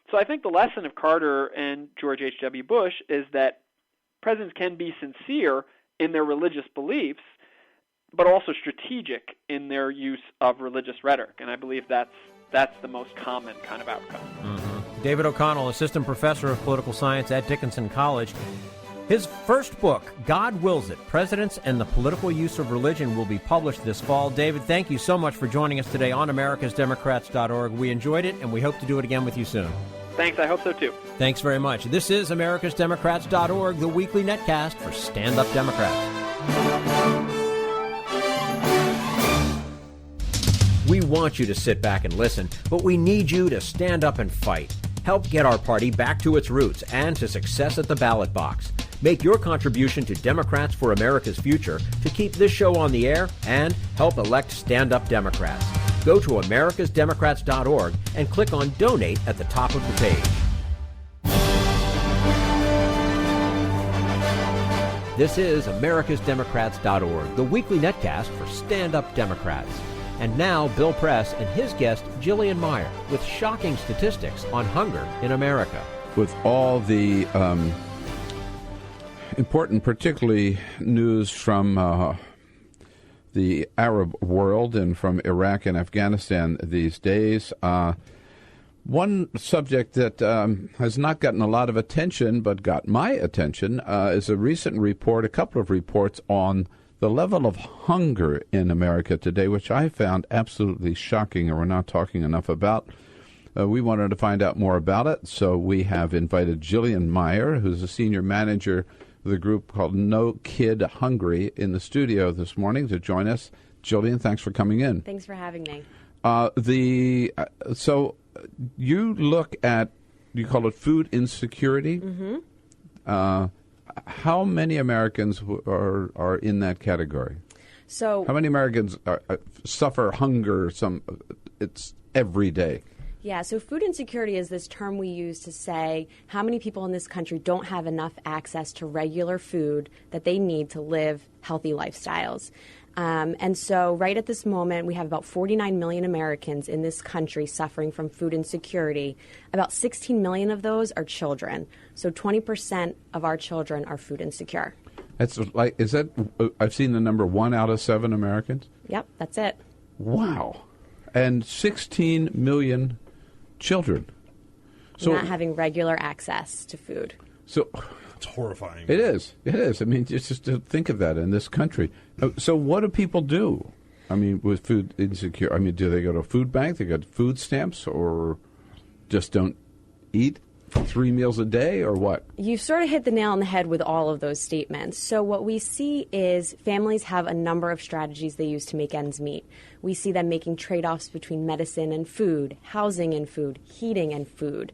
E: So I think the lesson of Carter and George H.W. Bush is that presidents can be sincere in their religious beliefs, but also strategic in their use of religious rhetoric. And I believe that's the most common kind of outcome.
A: Mm-hmm. David O'Connell, assistant professor of political science at Dickinson College. His first book, God Wills It, Presidents and the Political Use of Religion, will be published this fall. David, thank you so much for joining us today on americasdemocrats.org. We enjoyed it, and we hope to do it again with you soon.
E: Thanks. I hope so, too.
A: Thanks very much. This is americasdemocrats.org, the weekly netcast for Stand Up Democrats. We want you to sit back and listen, but we need you to stand up and fight. Help get our party back to its roots and to success at the ballot box. Make your contribution to Democrats for America's Future to keep this show on the air and help elect stand-up Democrats. Go to americasdemocrats.org and click on Donate at the top of the page. This is americasdemocrats.org, the weekly netcast for stand-up Democrats. And now, Bill Press and his guest, Jillien Meier, with shocking statistics on hunger in America.
F: With all the important, particularly news from the Arab world and from Iraq and Afghanistan these days, one subject that has not gotten a lot of attention but got my attention is a recent report, a couple of reports on the level of hunger in America today, which I found absolutely shocking, and we're not talking enough about. We wanted to find out more about it, so we have invited Jillien Meier, who's a senior manager of the group called No Kid Hungry, in the studio this morning to join us. Jillien, thanks for coming in.
G: Thanks for having me.
F: So you look at, you call it food insecurity. How many Americans are in that category?
G: So
F: how many Americans suffer hunger? It's every day.
G: Yeah, so food insecurity is this term we use to say how many people in this country don't have enough access to regular food that they need to live healthy lifestyles. And so right at this moment, we have about 49 million Americans in this country suffering from food insecurity. About 16 million of those are children. So 20% of our children are food insecure.
F: That's like, is that, I've seen the number 1 out of 7 Americans?
G: Yep, that's it.
F: Wow. And 16 million children. So,
G: not having regular access to food.
F: So
H: it's horrifying.
F: It is. It is. I mean, just to think of that in this country. So what do people do? I mean, with food insecure, I mean, do they go to a food bank? They got food stamps, or just don't eat for 3 meals a day, or what?
G: You've sort of hit the nail on the head with all of those statements. So what we see is families have a number of strategies they use to make ends meet. We see them making trade-offs between medicine and food, housing and food, heating and food.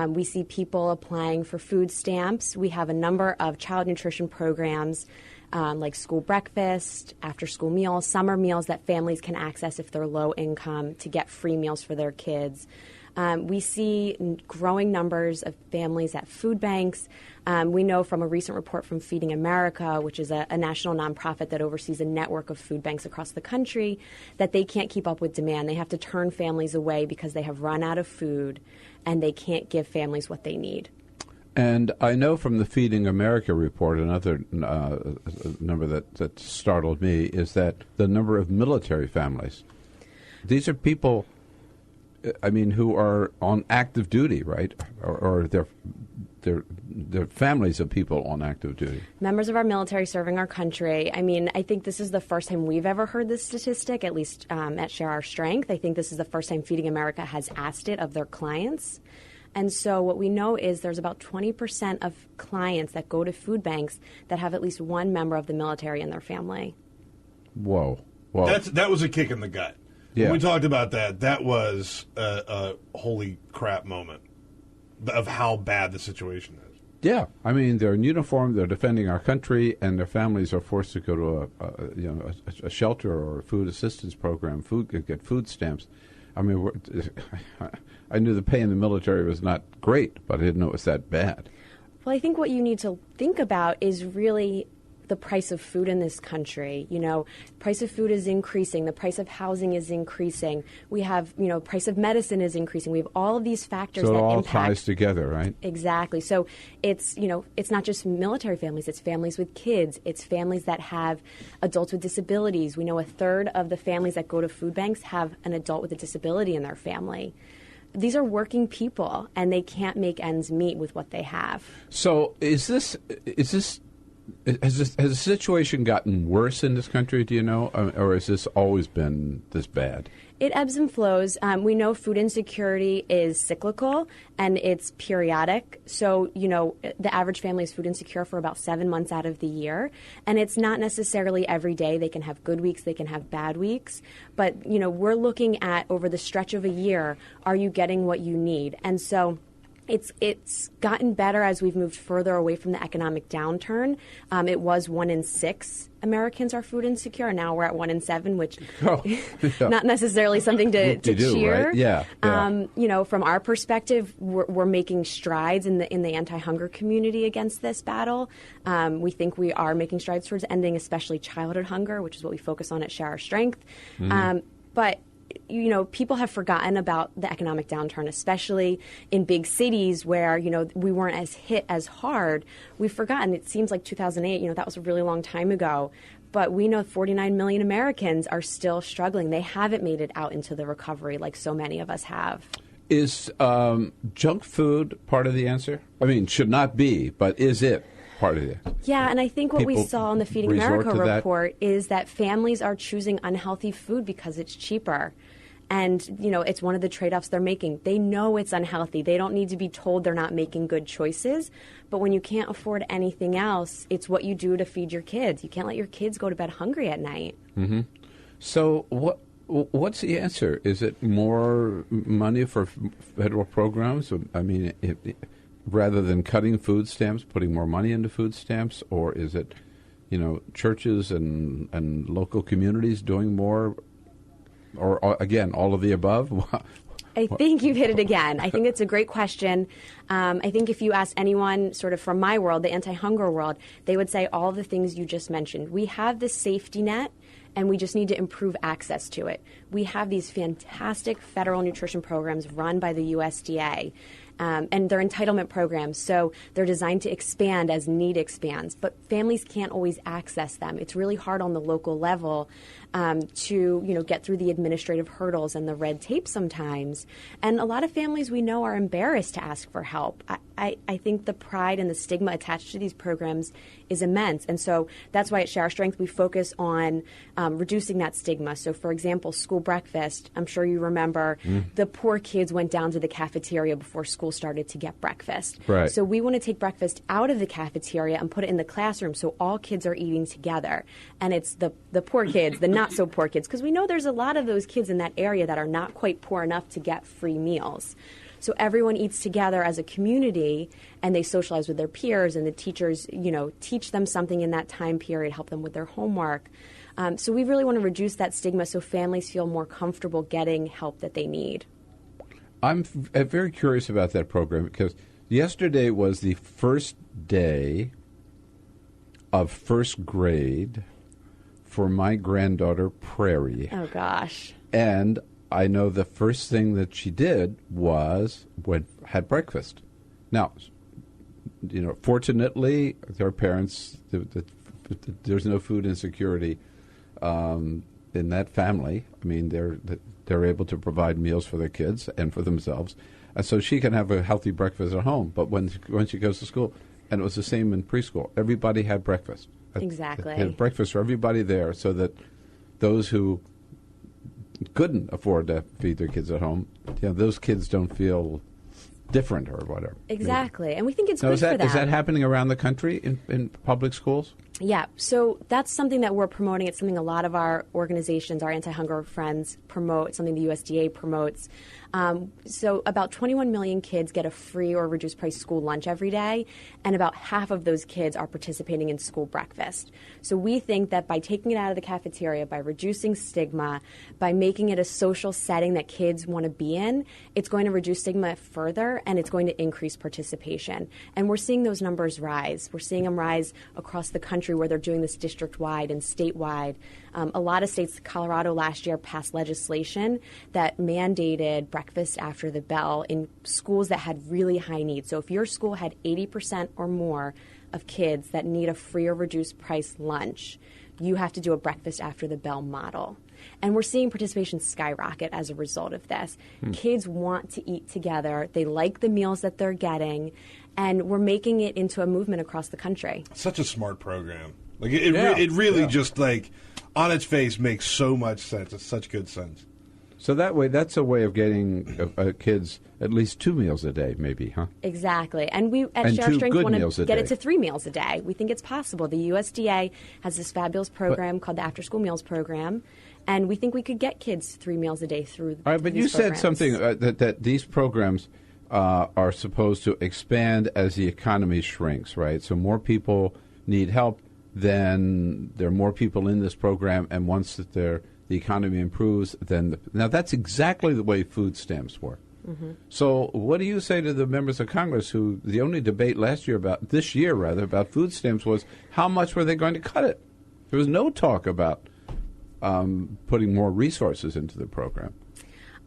G: We see people applying for food stamps. We have a number of child nutrition programs like school breakfast, after-school meals, summer meals that families can access if they're low income to get free meals for their kids. We see growing numbers of families at food banks. We know from a recent report from Feeding America, which is a national nonprofit that oversees a network of food banks across the country, that they can't keep up with demand. They have to turn families away because they have run out of food and they can't give families what they need.
F: And I know from the Feeding America report, another number that startled me is that the number of military families. These are people, I mean, who are on active duty, right? Or they're families of people on active duty.
G: Members of our military serving our country. I mean, I think this is the first time we've ever heard this statistic, at least at Share Our Strength. I think this is the first time Feeding America has asked it of their clients. And so what we know is there's about 20% of clients that go to food banks that have at least one member of the military in their family.
F: Whoa.
H: That was a kick in the gut.
F: Yeah.
H: When we talked about that was a holy crap moment of how bad the situation is.
F: Yeah, I mean, they're in uniform, they're defending our country, and their families are forced to go to a shelter or a food assistance program, get food stamps. I mean, I knew the pay in the military was not great, but I didn't know it was that bad.
G: Well, I think what you need to think about is really the price of food in this country. You know, price of food is increasing. The price of housing is increasing. We have, price of medicine is increasing. We have all of these factors that
F: impact. So it all
G: impact.
F: ties together, right?
G: Exactly. So it's, it's not just military families. It's families with kids. It's families that have adults with disabilities. We know a third of the families that go to food banks have an adult with a disability in their family. These are working people, and they can't make ends meet with what they have.
F: So has the situation gotten worse in this country, do you know? Or has this always been this bad?
G: It ebbs and flows. We know food insecurity is cyclical and it's periodic. So, the average family is food insecure for about 7 months out of the year. And it's not necessarily every day. They can have good weeks, they can have bad weeks. But, we're looking at over the stretch of a year, are you getting what you need? And so It's gotten better as we've moved further away from the economic downturn. It was 1 in 6 Americans are food insecure. Now we're at 1 in 7, which not necessarily something to cheer.
F: Right? Yeah.
G: From our perspective, we're making strides in the anti-hunger community against this battle. We think we are making strides towards ending, especially childhood hunger, which is what we focus on at Share Our Strength. But people have forgotten about the economic downturn, especially in big cities where, we weren't as hit as hard. We've forgotten. It seems like 2008, that was a really long time ago. But we know 49 million Americans are still struggling. They haven't made it out into the recovery like so many of us have.
F: Is junk food part of the answer? I mean, should not be, but is it part of it?
G: Yeah, and I think what we saw in the Feeding America report is that families are choosing unhealthy food because it's cheaper. And, it's one of the trade-offs they're making. They know it's unhealthy. They don't need to be told they're not making good choices. But when you can't afford anything else, it's what you do to feed your kids. You can't let your kids go to bed hungry at night.
F: Mm-hmm. So What's the answer? Is it more money for federal programs? I mean, rather than cutting food stamps, putting more money into food stamps, or is it, churches and local communities doing more, or again, all of the above?
G: I think you've hit it again. I think it's a great question. I think if you ask anyone sort of from my world, the anti-hunger world, they would say all the things you just mentioned. We have this safety net, and we just need to improve access to it. We have these fantastic federal nutrition programs run by the USDA. And they're entitlement programs, so they're designed to expand as need expands. But families can't always access them. It's really hard on the local level to get through the administrative hurdles and the red tape sometimes. And a lot of families we know are embarrassed to ask for help. I think the pride and the stigma attached to these programs is immense. And so that's why at Share Our Strength we focus on reducing that stigma. So, for example, school breakfast, I'm sure you remember the poor kids went down to the cafeteria before school started to get breakfast.
F: Right.
G: So we want to take breakfast out of the cafeteria and put it in the classroom so all kids are eating together. And it's the poor kids, the not so poor kids, because we know there's a lot of those kids in that area that are not quite poor enough to get free meals. So everyone eats together as a community, and they socialize with their peers, and the teachers, teach them something in that time period, help them with their homework. So we really want to reduce that stigma so families feel more comfortable getting help that they need.
F: I'm very curious about that program because yesterday was the first day of first grade for my granddaughter, Prairie.
G: Oh, gosh.
F: And I know the first thing that she did was had breakfast. Now, fortunately, their parents, there's no food insecurity in that family. I mean, they're able to provide meals for their kids and for themselves, and so she can have a healthy breakfast at home. But when she goes to school, and it was the same in preschool, everybody had breakfast.
G: Exactly.
F: They had breakfast for everybody there, so that those who couldn't afford to feed their kids at home, those kids don't feel different or whatever.
G: Exactly. And we think it's good for them.
F: Is that happening around the country in public schools?
G: Yeah. So that's something that we're promoting. It's something a lot of our organizations, our anti-hunger friends promote, something the USDA promotes. So about 21 million kids get a free or reduced price school lunch every day, and about half of those kids are participating in school breakfast. So we think that by taking it out of the cafeteria, by reducing stigma, by making it a social setting that kids want to be in, it's going to reduce stigma further, and it's going to increase participation. And we're seeing those numbers rise. We're seeing them rise across the country where they're doing this district-wide and statewide. A lot of states, Colorado last year passed legislation that mandated breakfast after the bell in schools that had really high needs. So if your school had 80% or more of kids that need a free or reduced price lunch, you have to do a breakfast after the bell model. And we're seeing participation skyrocket as a result of this. Kids want to eat together. They like the meals that they're getting. And we're making it into a movement across the country.
H: Such a smart program. Like it really just like on its face makes so much sense. It's such good sense.
F: So that's a way of getting kids at least 2 meals a day, maybe, huh?
G: Exactly. And we at Share Our Strength want to get it to 3 meals a day. We think it's possible. The USDA has this fabulous program called the After School Meals Program, and we think we could get kids 3 meals a day through
F: All right, but you said something that these programs are supposed to expand as the economy shrinks, right? So more people need help, then there are more people in this program, and once that the economy improves, then now that's exactly the way food stamps work. Mm-hmm. So what do you say to the members of Congress who the only debate this year about food stamps was how much were they going to cut it? There was no talk about putting more resources into the program.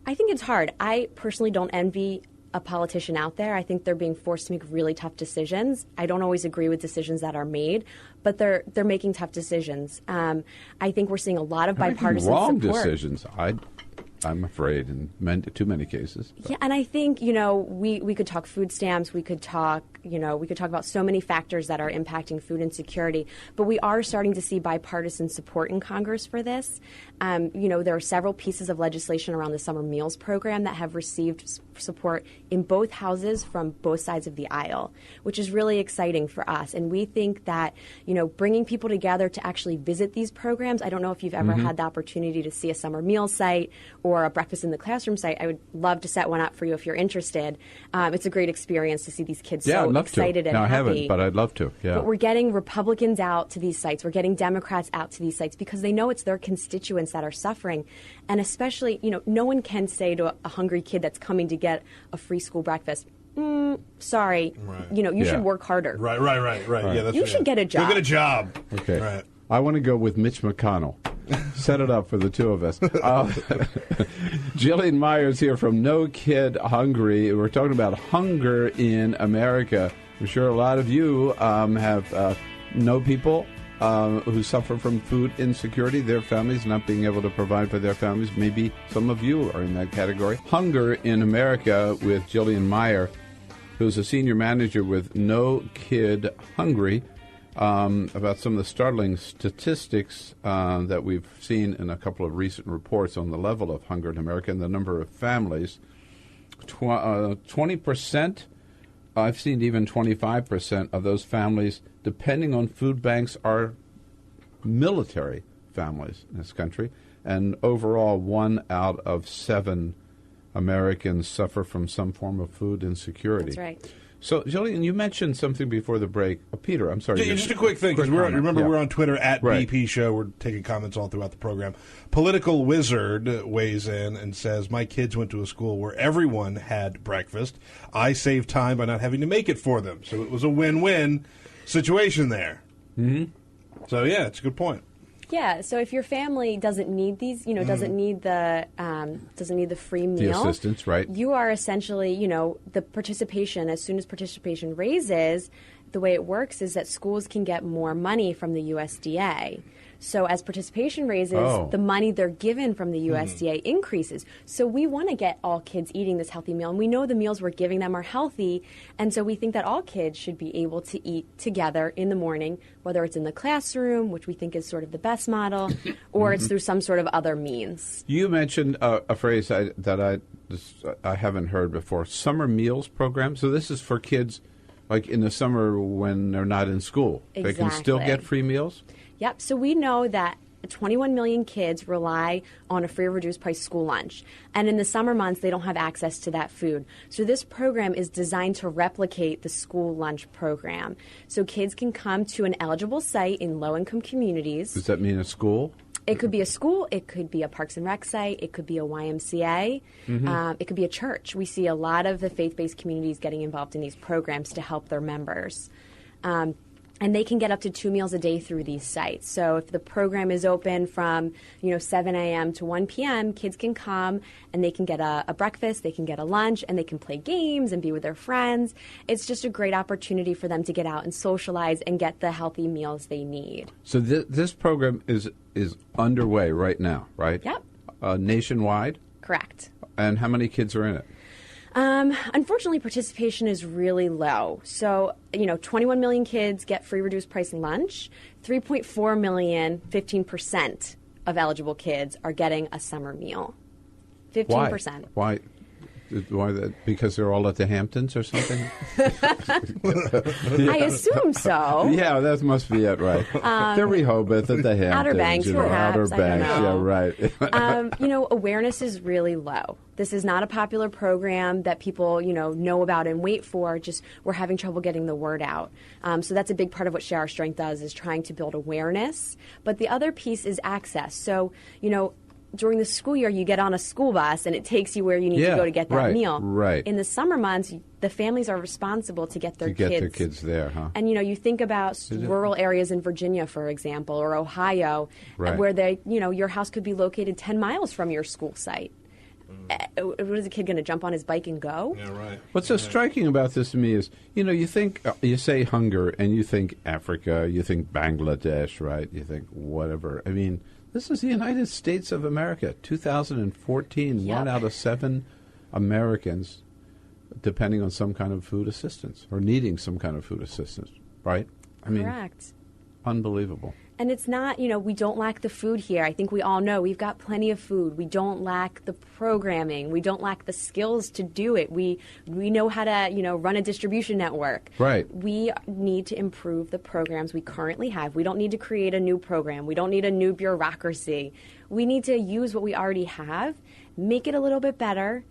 G: I think it's hard. I personally don't envy a politician out there. I think they're being forced to make really tough decisions. I don't always agree with decisions that are made, but they're making tough decisions. I think we're seeing a lot of bipartisan
F: wrong
G: support.
F: Decisions. I'm afraid in too many cases.
G: Yeah, and I think we could talk food stamps, we could talk We could talk about so many factors that are impacting food insecurity, but we are starting to see bipartisan support in Congress for this. There are several pieces of legislation around the summer meals program that have received support in both houses from both sides of the aisle, which is really exciting for us. And we think that, bringing people together to actually visit these programs, I don't know if you've ever had the opportunity to see a summer meal site or a breakfast in the classroom site. I would love to set one up for you if you're interested. It's a great experience to see these kids so excited and happy.
F: I haven't, but I'd love to. Yeah.
G: But we're getting Republicans out to these sites. We're getting Democrats out to these sites because they know it's their constituents that are suffering. And especially, no one can say to a hungry kid that's coming to get a free school breakfast, sorry,
H: right.
G: You should work harder.
H: Right. Yeah, that's
G: you should get a job.
H: Go get a job.
F: Okay.
H: Right.
F: I want to go with Mitch McConnell. Set it up for the two of us. Jillien Meyer's here from No Kid Hungry. We're talking about hunger in America. I'm sure a lot of you know people who suffer from food insecurity, their families not being able to provide for their families. Maybe some of you are in that category. Hunger in America with Jillien Meier, who's a senior manager with No Kid Hungry, about some of the startling statistics that we've seen in a couple of recent reports on the level of hunger in America and the number of families. 20%, I've seen even 25% of those families, depending on food banks, are military families in this country. And overall, 1 out of 7 Americans suffer from some form of food insecurity.
G: That's right.
F: So, Jillien, you mentioned something before the break. Peter, I'm sorry.
H: Just a quick thing, because we're on Twitter at BP Show. We're taking comments all throughout the program. Political Wizard weighs in and says, my kids went to a school where everyone had breakfast. I saved time by not having to make it for them. So it was a win-win situation there. Mm-hmm. So, yeah, it's a good point.
G: Yeah, so if your family doesn't need these, doesn't need the free meal,
F: the assistance, right?
G: You are essentially, the participation. As soon as participation raises, the way it works is that schools can get more money from the USDA. So as participation raises, the money they're given from the USDA increases. So we want to get all kids eating this healthy meal, and we know the meals we're giving them are healthy, and so we think that all kids should be able to eat together in the morning, whether it's in the classroom, which we think is sort of the best model, or it's through some sort of other means.
F: You mentioned a phrase that I haven't heard before, summer meals program. So this is for kids like in the summer when they're not in school.
G: Exactly.
F: They can still get free meals?
G: Yep. So we know that 21 million kids rely on a free or reduced price school lunch. And in the summer months, they don't have access to that food. So this program is designed to replicate the school lunch program. So kids can come to an eligible site in low-income communities.
F: Does that mean a school?
G: It could be a school. It could be a Parks and Rec site. It could be a YMCA. It could be a church. We see a lot of the faith-based communities getting involved in these programs to help their members. And they can get up to 2 meals a day through these sites. So if the program is open from 7 a.m. to 1 p.m., kids can come and they can get a breakfast, they can get a lunch, and they can play games and be with their friends. It's just a great opportunity for them to get out and socialize and get the healthy meals they need.
F: So this program is underway right now, right?
G: Yep.
F: Nationwide?
G: Correct.
F: And how many kids are in it?
G: Unfortunately, participation is really low. So, 21 million kids get free reduced price lunch. 3.4 million, 15% of eligible kids are getting a summer meal. 15%.
F: Why that? Because they're all at the Hamptons or something?
G: I assume so.
F: Yeah, that must be it, right? They're Rehoboth at the Hamptons.
G: Outer Banks, perhaps.
F: Outer Banks,
G: yeah,
F: right.
G: Awareness is really low. This is not a popular program that people, know about and wait for. Just we're having trouble getting the word out. So that's a big part of what Share Our Strength does, is trying to build awareness. But the other piece is access. So, during the school year, you get on a school bus and it takes you where you need to go to get that meal.
F: Right.
G: In the summer months, the families are responsible to get their
F: kids there, huh?
G: And you think about rural areas in Virginia, for example, or Ohio, where your house could be located 10 miles from your school site. What is a kid going to jump on his bike and go?
H: Yeah, right.
F: What's so striking about this to me is, you think, you say hunger and you think Africa, you think Bangladesh, right? You think whatever. I mean, this is the United States of America, 2014. Yep. 1 out of 7 Americans depending on some kind of food assistance or needing some kind of food assistance, right? I mean,
G: correct.
F: Unbelievable.
G: And it's not, we don't lack the food here. I think we all know we've got plenty of food. We don't lack the programming. We don't lack the skills to do it. We know how to, run a distribution network.
F: Right.
G: We need to improve the programs we currently have. We don't need to create a new program. We don't need a new bureaucracy. We need to use what we already have, make it a little bit better,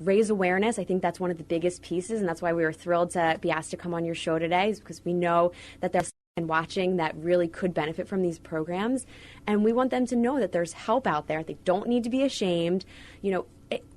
G: raise awareness. I think that's one of the biggest pieces, and that's why we were thrilled to be asked to come on your show today, is because we know that there's and watching that really could benefit from these programs, and we want them to know that there's help out there. They don't need to be ashamed.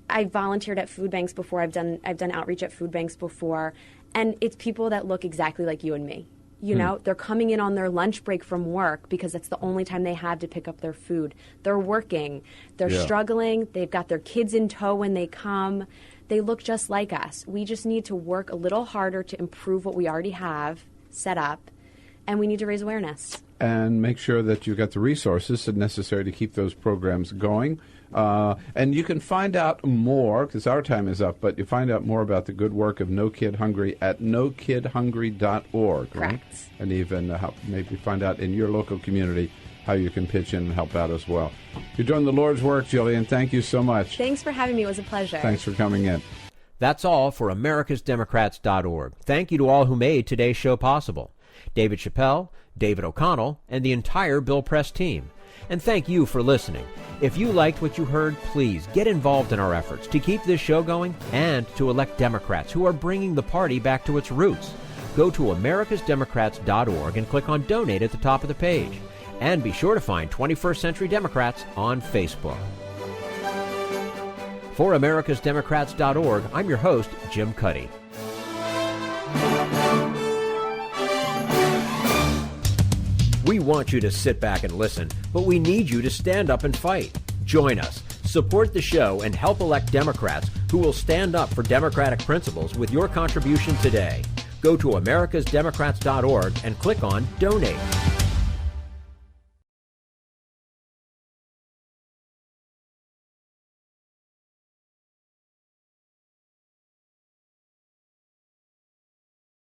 G: I volunteered at food banks before. I've done outreach at food banks before, and it's people that look exactly like you and me. They're coming in on their lunch break from work because that's the only time they have to pick up their food. They're working. They're struggling. They've got their kids in tow when they come. They look just like us. We just need to work a little harder to improve what we already have set up. And we need to raise awareness.
F: And make sure that you've got the resources necessary to keep those programs going. And you can find out more, because our time is up, but you find out more about the good work of No Kid Hungry at nokidhungry.org.
G: Correct.
F: Right? And even maybe find out in your local community how you can pitch in and help out as well. You're doing the Lord's work, Jillian. Thank you so much.
G: Thanks for having me. It was a pleasure.
F: Thanks for coming in.
A: That's all for AmericasDemocrats.org. Thank you to all who made today's show possible. David Chappell, David O'Connell, and the entire Bill Press team. And thank you for listening. If you liked what you heard, please get involved in our efforts to keep this show going and to elect Democrats who are bringing the party back to its roots. Go to AmericasDemocrats.org and click on Donate at the top of the page. And be sure to find 21st Century Democrats on Facebook. For AmericasDemocrats.org, I'm your host, Jim Cuddy. We want you to sit back and listen, but we need you to stand up and fight. Join us, support the show, and help elect Democrats who will stand up for democratic principles with your contribution today. Go to AmericasDemocrats.org and click on Donate.